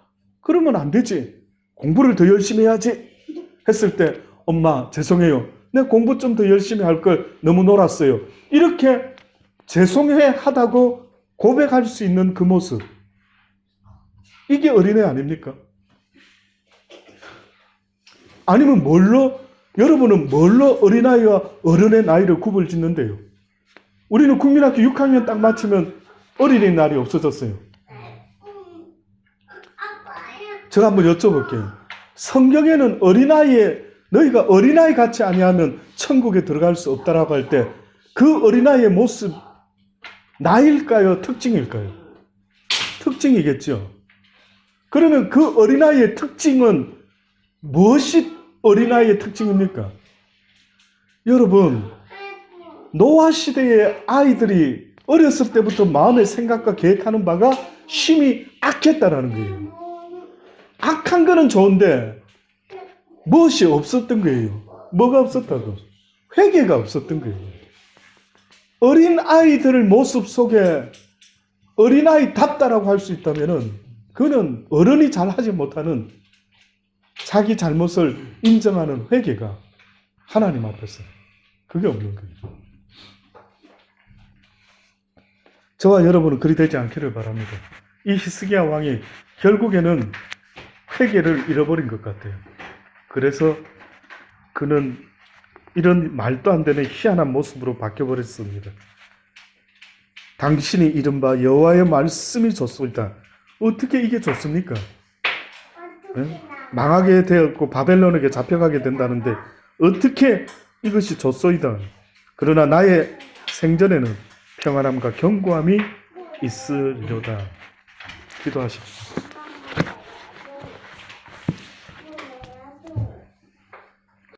그러면 안 되지. 공부를 더 열심히 해야지 했을 때 엄마 죄송해요. 내가 공부 좀 더 열심히 할 걸 너무 놀았어요. 이렇게 죄송해 하다고 고백할 수 있는 그 모습. 이게 어린애 아닙니까? 아니면 여러분은 뭘로 어린아이와 어른의 나이를 구분 짓는데요? 우리는 국민학교 6학년 딱 마치면 어린이날이 없어졌어요. 제가 한번 여쭤볼게요. 성경에는 너희가 어린아이 같이 아니하면 천국에 들어갈 수 없다라고 할 때 그 어린아이의 모습 나일까요? 특징일까요? 특징이겠죠. 그러면 그 어린아이의 특징은 무엇이 어린아이의 특징입니까? 여러분, 노아 시대의 아이들이 어렸을 때부터 마음의 생각과 계획하는 바가 심히 악했다라는 거예요. 악한 거는 좋은데 무엇이 없었던 거예요? 뭐가 없었다고? 회개가 없었던 거예요. 어린 아이들 모습 속에 어린아이답다라고 할 수 있다면은 그는 어른이 잘하지 못하는 자기 잘못을 인정하는 회개가 하나님 앞에서 그게 없는 거예요. 저와 여러분은 그리 되지 않기를 바랍니다. 이 히스기야 왕이 결국에는 회개를 잃어버린 것 같아요. 그래서 그는 이런 말도 안 되는 희한한 모습으로 바뀌어버렸습니다. 당신이 이른바 여호와의 말씀이 좋소이다. 어떻게 이게 좋습니까? 네? 망하게 되었고 바벨론에게 잡혀가게 된다는데 어떻게 이것이 좋소이다. 그러나 나의 생전에는 평안함과 견고함이 있으리로다. 기도하십시오.